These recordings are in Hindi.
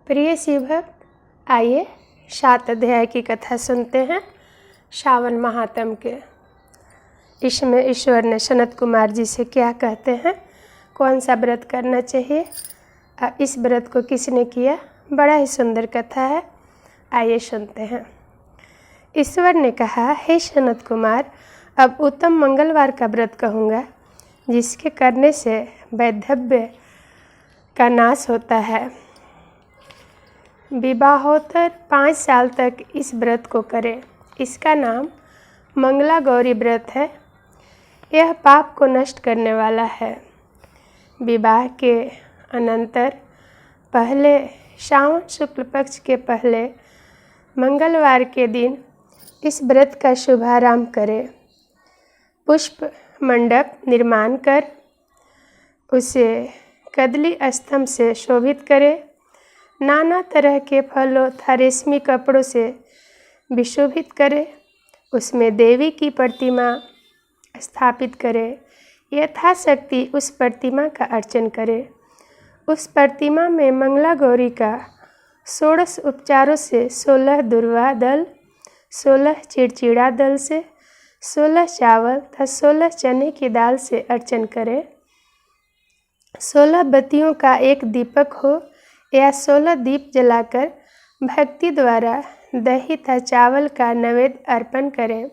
प्रिय शिवभक्त, आइए 7 अध्याय की कथा सुनते हैं श्रावण महात्म के। इसमें ईश्वर ने सनत कुमार जी से क्या कहते हैं, कौन सा व्रत करना चाहिए, इस व्रत को किसने किया, बड़ा ही सुंदर कथा है। आइए सुनते हैं। ईश्वर ने कहा, हे सनत कुमार, अब उत्तम मंगलवार का व्रत कहूँगा, जिसके करने से वैधव्य का नाश होता है। विवाहोत्तर 5 साल तक इस व्रत को करें। इसका नाम मंगला गौरी व्रत है। यह पाप को नष्ट करने वाला है। विवाह के अनंतर पहले श्रावण शुक्ल पक्ष के पहले मंगलवार के दिन इस व्रत का शुभारंभ करें। पुष्प मंडप निर्माण कर उसे कदली स्तंभ से शोभित करें। नाना तरह के फलों तथा रेशमी कपड़ों से विशोभित करें। उसमें देवी की प्रतिमा स्थापित करें। यथाशक्ति उस प्रतिमा का अर्चन करें। उस प्रतिमा में मंगला गौरी का 16 उपचारों से 16 दुर्वा दल, 16 चिड़चिड़ा दल से, 16 चावल तथा 16 चने की दाल से अर्चन करें। 16 बत्तियों का एक दीपक हो या 16 दीप जलाकर भक्ति द्वारा दही तथा चावल का नैवेद्य अर्पण करें।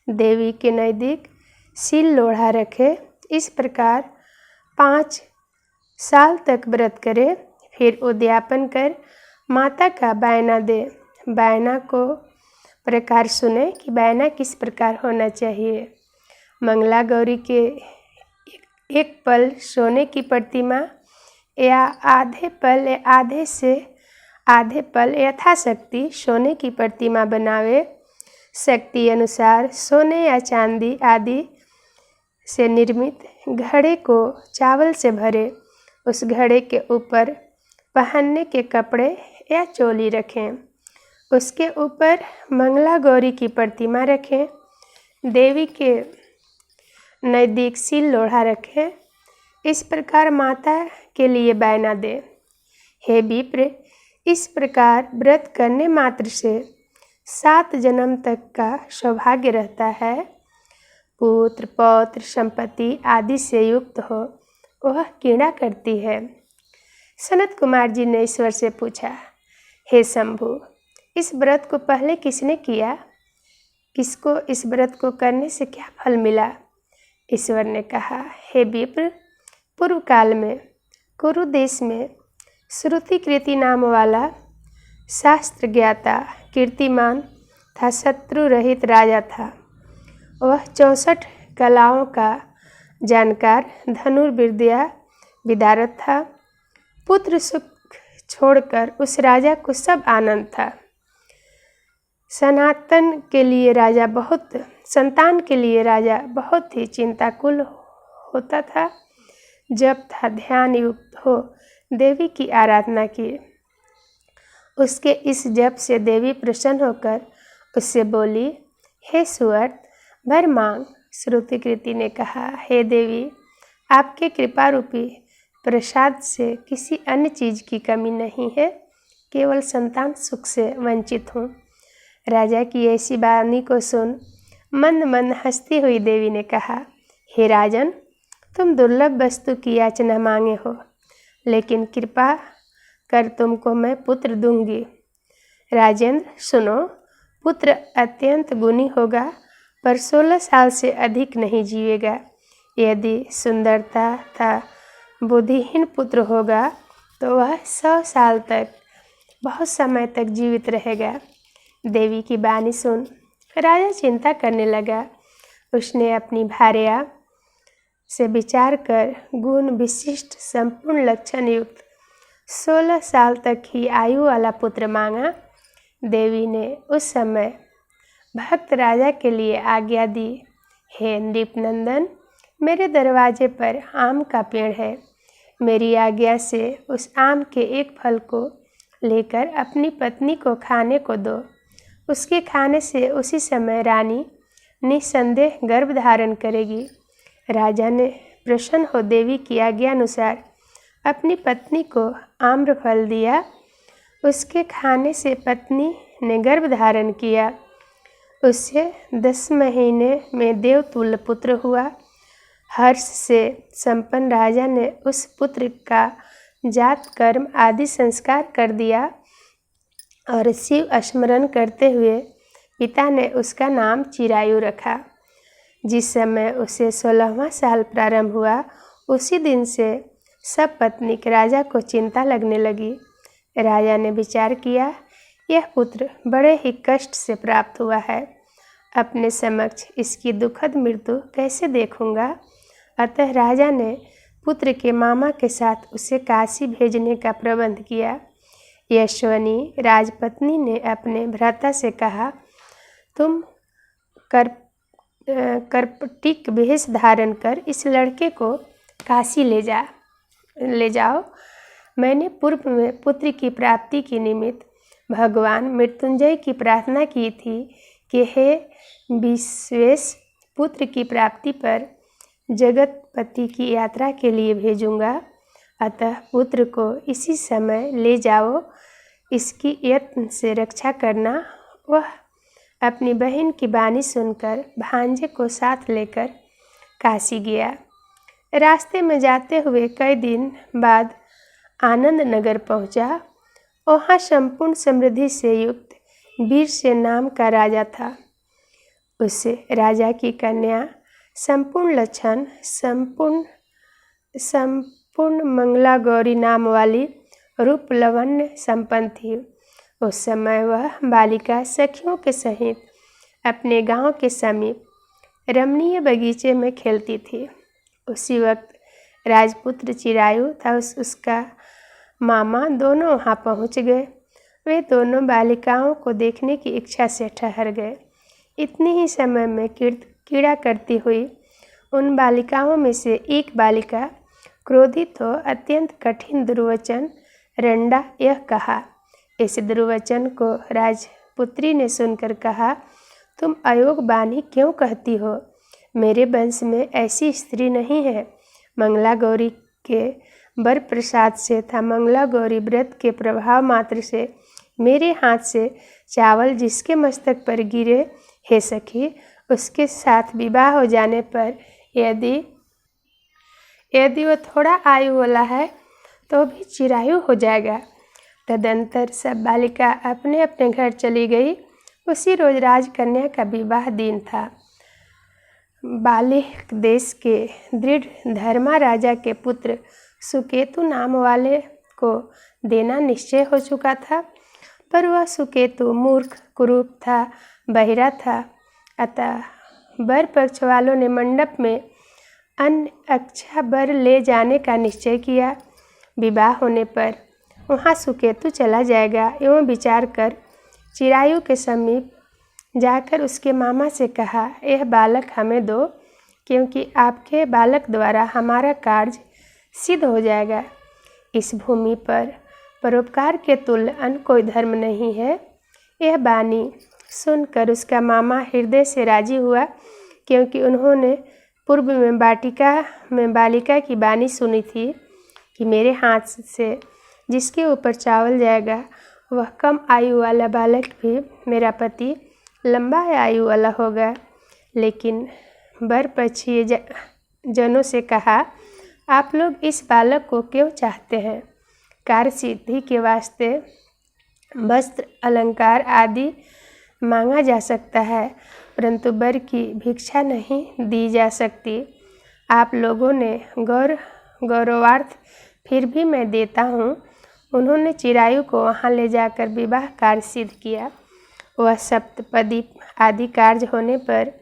देवी के नज़दीक सील लोढ़ा रखें। इस प्रकार 5 साल तक व्रत करें। फिर उद्यापन कर माता का बायना दे। बायना को प्रकार सुने कि बायना किस प्रकार होना चाहिए। मंगला गौरी के एक पल सोने की प्रतिमा या आधे पल या आधे से आधे पल यथाशक्ति सोने की प्रतिमा बनावे। शक्ति अनुसार सोने या चांदी आदि से निर्मित घड़े को चावल से भरे। उस घड़े के ऊपर पहनने के कपड़े या चोली रखें। उसके ऊपर मंगला गौरी की प्रतिमा रखें। देवी के नज़दीक सील लोढ़ा रखें। इस प्रकार माता के लिए बायना दे। हे विप्र, इस प्रकार व्रत करने मात्र से 7 जन्म तक का सौभाग्य रहता है। पुत्र पौत्र संपत्ति आदि से युक्त हो वह कीड़ा करती है। सनत कुमार जी ने ईश्वर से पूछा, हे शंभु, इस व्रत को पहले किसने किया? किसको इस व्रत को करने से क्या फल मिला? ईश्वर ने कहा, हे विप्र, पूर्व काल में कुरु देश में श्रुति कृति नाम वाला शास्त्र ज्ञाता कीर्तिमान था शत्रु रहित राजा था। वह 64 कलाओं का जानकार धनुर्विद्या विदारत था। पुत्र सुख छोड़कर उस राजा को सब आनंद था। संतान के लिए राजा बहुत ही चिंताकुल होता था। जब था ध्यान युक्त हो देवी की आराधना की। उसके इस जप से देवी प्रसन्न होकर उससे बोली, हे सुअर्त, भर मांग। श्रुति कृति ने कहा, हे देवी, आपके कृपा रूपी प्रसाद से किसी अन्य चीज़ की कमी नहीं है, केवल संतान सुख से वंचित हूँ। राजा की ऐसी वाणी को सुन मंद मंद हंसती हुई देवी ने कहा, हे राजन, तुम दुर्लभ वस्तु की याचना मांगे हो, लेकिन कृपा कर तुमको मैं पुत्र दूंगी। राजेंद्र सुनो, पुत्र अत्यंत गुणी होगा पर 16 साल से अधिक नहीं जिएगा। यदि सुंदरता तथा बुद्धिहीन पुत्र होगा तो वह 100 साल तक बहुत समय तक जीवित रहेगा। देवी की वाणी सुन राजा चिंता करने लगा। उसने अपनी भार्या से विचार कर गुण विशिष्ट संपूर्ण लक्षण युक्त 16 साल तक ही आयु वाला पुत्र मांगा। देवी ने उस समय भक्त राजा के लिए आज्ञा दी, हे नृपनंदन, मेरे दरवाजे पर आम का पेड़ है। मेरी आज्ञा से उस आम के एक फल को लेकर अपनी पत्नी को खाने को दो। उसके खाने से उसी समय रानी निसंदेह गर्भ धारण करेगी। राजा ने प्रसन्न हो देवी की आज्ञा अनुसार अपनी पत्नी को आम्रफल दिया। उसके खाने से पत्नी ने गर्भ धारण किया। उससे 10 महीने में देवतुल्य पुत्र हुआ। हर्ष से संपन्न राजा ने उस पुत्र का जात कर्म आदि संस्कार कर दिया और शिव स्मरण करते हुए पिता ने उसका नाम चिरायु रखा। जिस समय उसे 16वां साल प्रारंभ हुआ, उसी दिन से सब पत्नीक राजा को चिंता लगने लगी। राजा ने विचार किया, यह पुत्र बड़े ही कष्ट से प्राप्त हुआ है, अपने समक्ष इसकी दुखद मृत्यु कैसे देखूंगा। अतः राजा ने पुत्र के मामा के साथ उसे काशी भेजने का प्रबंध किया। यशवनी राजपत्नी ने अपने भ्राता से कहा, तुम कर्पटिक वेश धारण कर इस लड़के को काशी ले जाओ। मैंने पूर्व में पुत्र की प्राप्ति के निमित्त भगवान मृत्युंजय की प्रार्थना की थी कि हे विश्वेश, पुत्र की प्राप्ति पर जगतपति की यात्रा के लिए भेजूंगा। अतः पुत्र को इसी समय ले जाओ, इसकी यत्न से रक्षा करना। वह अपनी बहन की वाणी सुनकर भांजे को साथ लेकर काशी गया। रास्ते में जाते हुए कई दिन बाद आनंद नगर पहुंचा। वहाँ संपूर्ण समृद्धि से युक्त वीरसेन नाम का राजा था। उस राजा की कन्या संपूर्ण लक्षण संपूर्ण मंगला गौरी नाम वाली रूप लावण्य संपन्न थी। उस समय वह बालिका सखियों के सहित अपने गांव के समीप रमणीय बगीचे में खेलती थी। उसी वक्त राजपुत्र चिरायु था उसका मामा दोनों वहां पहुंच गए। वे दोनों बालिकाओं को देखने की इच्छा से ठहर गए। इतने ही समय में कीड़ा करती हुई उन बालिकाओं में से एक बालिका क्रोधित हो अत्यंत कठिन दुर्वचन रंडा यह कहा। इस दुर्वचन को राजपुत्री ने सुनकर कहा, तुम अयोग बानी क्यों कहती हो? मेरे वंश में ऐसी स्त्री नहीं है। मंगला गौरी के वर प्रसाद से था मंगला गौरी व्रत के प्रभाव मात्र से मेरे हाथ से चावल जिसके मस्तक पर गिरे, हे सखी, उसके साथ विवाह हो जाने पर यदि वह थोड़ा आयु वाला है तो भी चिरायु हो जाएगा। तदंतर सब बालिका अपने अपने घर चली गई। उसी रोज राजकन्या का विवाह दिन था। बालिक देश के दृढ़ धर्मा राजा के पुत्र सुकेतु नाम वाले को देना निश्चय हो चुका था, पर वह सुकेतु मूर्ख कुरूप था, बहिरा था। अतः वर पक्ष वालों ने मंडप में अन्य अच्छा वर ले जाने का निश्चय किया। विवाह होने पर वहाँ सुकेतु चला जाएगा एवं विचार कर चिरायु के समीप जाकर उसके मामा से कहा, यह बालक हमें दो, क्योंकि आपके बालक द्वारा हमारा कार्य सिद्ध हो जाएगा। इस भूमि पर परोपकार के तुल्य अन्य कोई धर्म नहीं है। यह वाणी सुनकर उसका मामा हृदय से राजी हुआ, क्योंकि उन्होंने पूर्व में वाटिका में बालिका की वाणी सुनी थी कि मेरे हाथ से जिसके ऊपर चावल जाएगा वह कम आयु वाला बालक भी मेरा पति लंबा आयु वाला होगा। लेकिन वर पक्षीय जनों से कहा, आप लोग इस बालक को क्यों चाहते हैं? कार्य सिद्धि के वास्ते वस्त्र अलंकार आदि मांगा जा सकता है, परंतु वर की भिक्षा नहीं दी जा सकती। आप लोगों ने गौरवार्थ फिर भी मैं देता हूँ। उन्होंने चिरायु को वहाँ ले जाकर विवाह कार्य सिद्ध किया। वह सप्तपदी आदि कार्य होने पर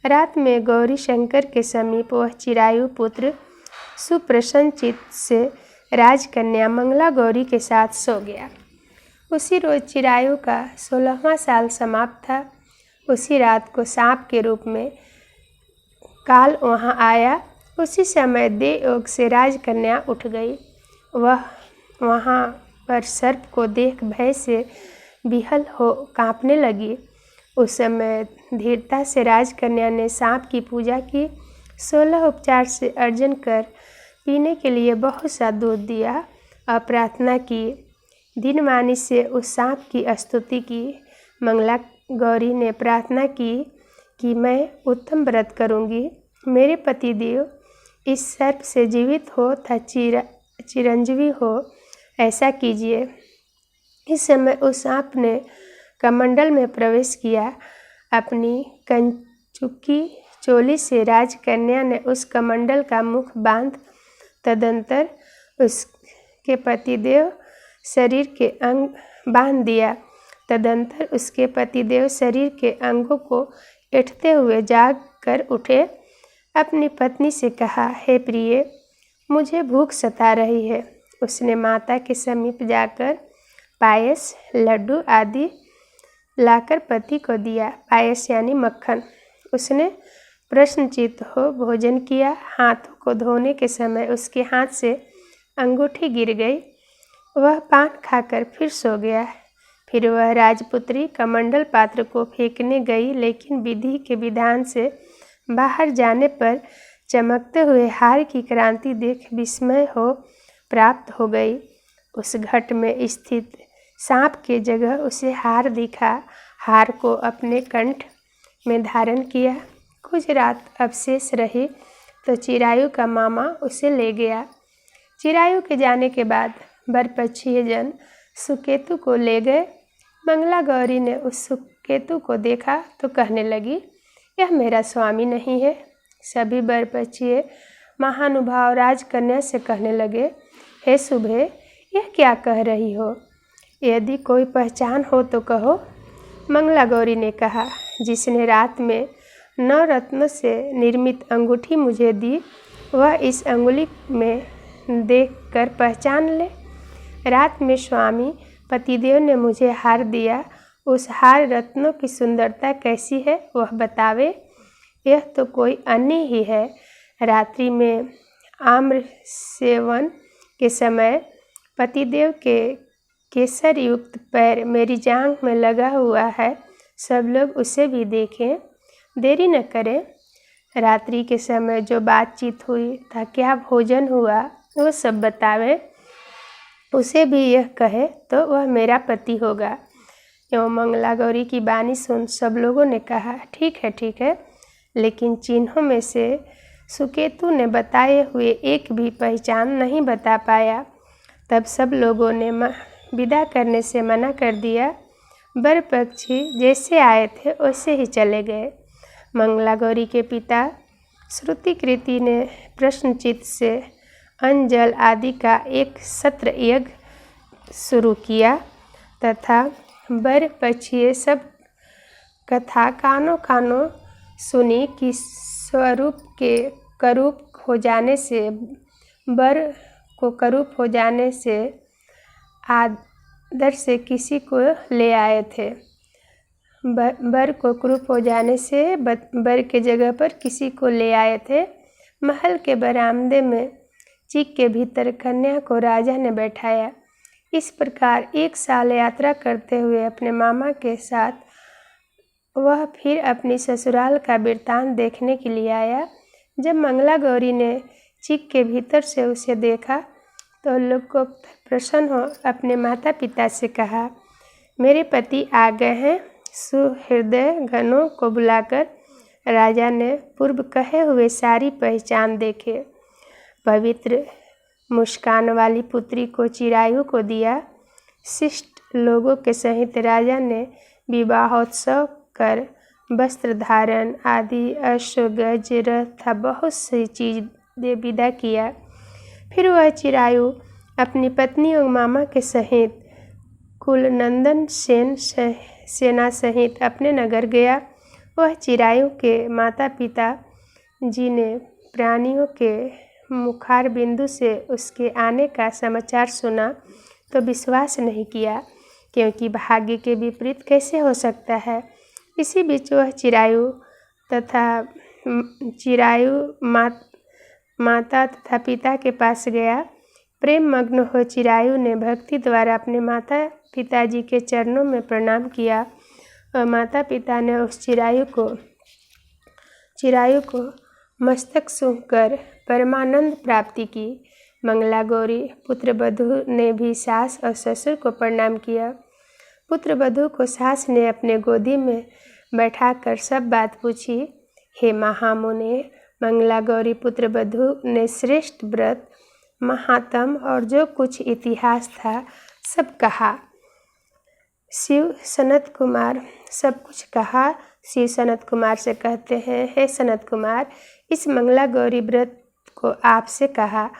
रात में गौरी शंकर के समीप वह चिरायु पुत्र सुप्रसन्न चित्त से राजकन्या मंगला गौरी के साथ सो गया। उसी रोज चिरायु का 16वां साल समाप्त था। उसी रात को सांप के रूप में काल वहाँ आया। उसी समय देव योग से राजकन्या उठ गई। वह वहाँ पर सर्प को देख भय से विहल हो कांपने लगी। उस समय धीरता से राजकन्या ने सांप की पूजा की, 16 उपचार से अर्जन कर पीने के लिए बहुत सा दूध दिया और प्रार्थना की, दीनवाणी से उस सांप की स्तुति की। मंगला गौरी ने प्रार्थना की कि मैं उत्तम व्रत करूंगी, मेरे पतिदेव इस सर्प से जीवित हो तथा चिरंजीवी हो, ऐसा कीजिए। इस समय उस सांप ने कमंडल में प्रवेश किया। अपनी कंचुकी चोली से राजकन्या ने उस कमंडल का मुख बांध तदंतर उसके पतिदेव शरीर के अंग बांध दिया। तदंतर उसके पतिदेव शरीर के अंगों को ऐंठते हुए जाग कर उठे। अपनी पत्नी से कहा, हे प्रिय, मुझे भूख सता रही है। उसने माता के समीप जाकर पायस, लड्डू आदि लाकर पति को दिया। पायस यानी मक्खन। उसने प्रश्नचित्त हो भोजन किया। हाथों को धोने के समय उसके हाथ से अंगूठी गिर गई। वह पान खाकर फिर सो गया। फिर वह राजपुत्री कमंडल पात्र को फेंकने गई, लेकिन विधि के विधान से बाहर जाने पर चमकते हुए हार की क्रांति देख विस्मय हो प्राप्त हो गई। उस घट में स्थित सांप के जगह उसे हार दिखा। हार को अपने कंठ में धारण किया। कुछ रात अवशेष रही तो चिरायु का मामा उसे ले गया। चिरायु के जाने के बाद बरपक्षीय जन सुकेतु को ले गए। मंगला गौरी ने उस सुकेतु को देखा तो कहने लगी, यह मेरा स्वामी नहीं है। सभी बरपक्षीय महानुभाव राजकन्या से कहने लगे, हे शुभे, यह क्या कह रही हो? यदि कोई पहचान हो तो कहो। मंगला गौरी ने कहा, जिसने रात में 9 रत्नों से निर्मित अंगूठी मुझे दी, वह इस अंगुली में देखकर पहचान ले। रात में स्वामी पतिदेव ने मुझे हार दिया। उस हार रत्नों की सुंदरता कैसी है वह बतावे। यह तो कोई अन्य ही है। रात्रि में आम्र सेवन के समय पतिदेव के केसर युक्त पैर मेरी जांघ में लगा हुआ है। सब लोग उसे भी देखें। देरी न करें। रात्रि के समय जो बातचीत हुई था, क्या भोजन हुआ, वो सब बतावे। उसे भी यह कहे तो वह मेरा पति होगा। एवं मंगला गौरी की वाणी सुन सब लोगों ने कहा, ठीक है, ठीक है। लेकिन चिन्हों में से सुकेतु ने बताए हुए एक भी पहचान नहीं बता पाया। तब सब लोगों ने विदा करने से मना कर दिया। बर पक्षी जैसे आए थे वैसे ही चले गए। मंगला गौरी के पिता श्रुतिकृति ने प्रश्नचित्त से अन्न जल आदि का एक सत्र यज्ञ शुरू किया तथा बर पक्षी सब कथा कानों कानों सुनी कि स्वरूप के करूप हो जाने से बर को करूप हो जाने से आदर से किसी को ले आए थे। बर को कुरूप हो जाने से बर के जगह पर किसी को ले आए थे। महल के बरामदे में चिक के भीतर कन्या को राजा ने बैठाया। इस प्रकार 1 साल यात्रा करते हुए अपने मामा के साथ वह फिर अपनी ससुराल का वृत्तांत देखने के लिए आया। जब मंगला गौरी ने चिक के भीतर से उसे देखा तो लोग को प्रसन्न हो अपने माता पिता से कहा, मेरे पति आ गए हैं। सुहृदय गणों को बुलाकर राजा ने पूर्व कहे हुए सारी पहचान देखे। पवित्र मुस्कान वाली पुत्री को चिरायु को दिया। शिष्ट लोगों के सहित राजा ने विवाहोत्सव कर वस्त्र धारण आदि अश्व गज रथ बहुत सी चीज दे विदा किया। फिर वह चिरायु अपनी पत्नी और मामा के सहित कुलनंदन सेना सहित अपने नगर गया। वह चिरायु के माता पिता जी ने प्राणियों के मुखार बिंदु से उसके आने का समाचार सुना तो विश्वास नहीं किया, क्योंकि भाग्य के विपरीत कैसे हो सकता है। इसी बीच वह चिरायु माता तथा पिता के पास गया। प्रेम मग्न हो चिरायु ने भक्ति द्वारा अपने माता पिताजी के चरणों में प्रणाम किया और माता पिता ने उस चिरायु को मस्तक सूंघकर परमानंद प्राप्ति की। मंगला गौरी पुत्रवधू ने भी सास और ससुर को प्रणाम किया। पुत्रवधू को सास ने अपने गोदी में बैठाकर सब बात पूछी। हे महामुने, मंगला गौरी पुत्रवधू ने श्रेष्ठ व्रत, महात्म और जो कुछ इतिहास था सब कहा। शिव सनत कुमार सब कुछ कहा। शिव सनत कुमार से कहते हैं, हे सनत कुमार, इस मंगला गौरी व्रत को आपसे कहा,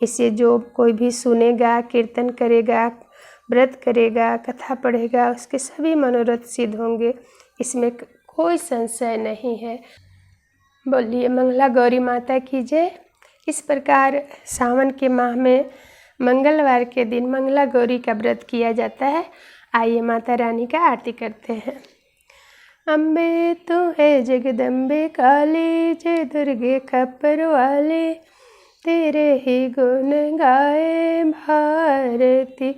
इसे जो कोई भी सुनेगा, कीर्तन करेगा, व्रत करेगा, कथा पढ़ेगा, उसके सभी मनोरथ सिद्ध होंगे, इसमें कोई संशय नहीं है। बोलिए मंगला गौरी माता की जय। इस प्रकार सावन के माह में मंगलवार के दिन मंगला गौरी का व्रत किया जाता है। आइए माता रानी का आरती करते हैं। अम्बे तू है जगदम्बे काली, जय दुर्गे खप्पर वाले, तेरे ही गुण गाए भारती।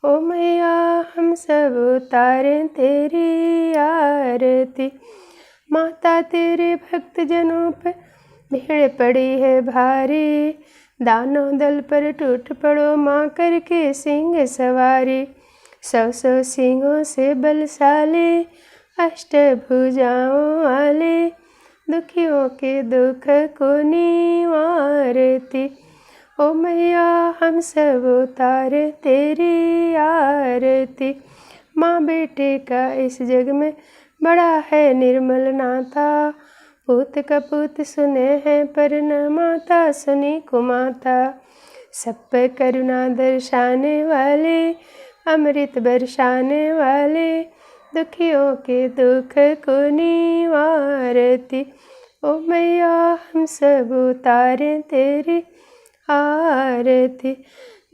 ओ मैया हम सब उतारें तेरी आरती। माता तेरे भक्त जनों पे भीड़ पड़ी है भारी, दानों दल पर टूट पड़ो माँ करके सिंह सवारी। 100 सिंहों से बलशाली, अष्टभुजाओं वाले, दुखियों के दुख को निवारती। ओ मैया हम सब उतारे तेरी आरती। माँ बेटे का इस जग में बड़ा है निर्मल नाता, पूत कपूत सुने हैं पर न माता सुनी कुमाता। सब पे करुणा दर्शाने वाले, अमृत बरसाने वाले, दुखियों के दुख को निवारती। ओ मैया हम सब उतारे तेरी आरती।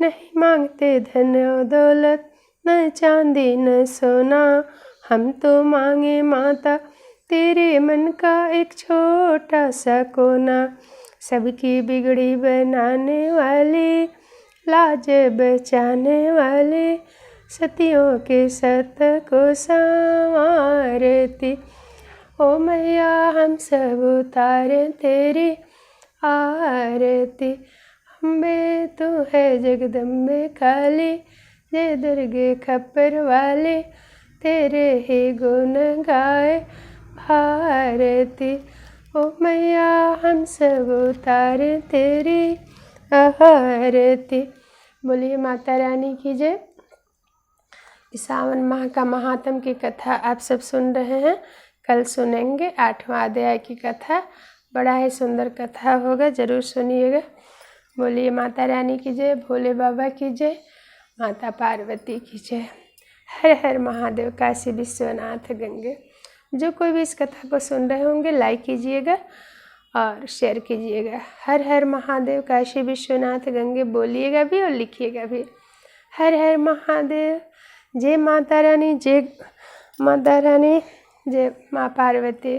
नहीं मांगते धन और दौलत, न चांदी न सोना, हम तो मांगे माता तेरे मन का एक छोटा सा कोना। सबकी बिगड़ी बनाने वाले, लाज बचाने वाले, सतियों के सत को संवारती। ओ मैया हम सब उतारे तेरी आरती। अम्बे तू है जगदम्बे काली, जय दुर्गे खप्पर वाले, तेरे ही गुण गाए भारती। ओ मैया हम सब उतारे तेरी आरती। बोलिए माता रानी की जय। सावन माह का महात्म की कथा आप सब सुन रहे हैं। कल सुनेंगे 8वां अध्याय की कथा। बड़ा ही सुंदर कथा होगा, जरूर सुनिएगा। बोलिए माता रानी की जय, भोले बाबा की जय, माता पार्वती की जय। हर हर महादेव, काशी विश्वनाथ गंगे। जो कोई भी इस कथा को सुन रहे होंगे लाइक कीजिएगा और शेयर कीजिएगा। हर हर महादेव, काशी विश्वनाथ गंगे बोलिएगा भी और लिखिएगा भी। हर हर महादेव। जय माता रानी, जय माता रानी, जय माँ पार्वती।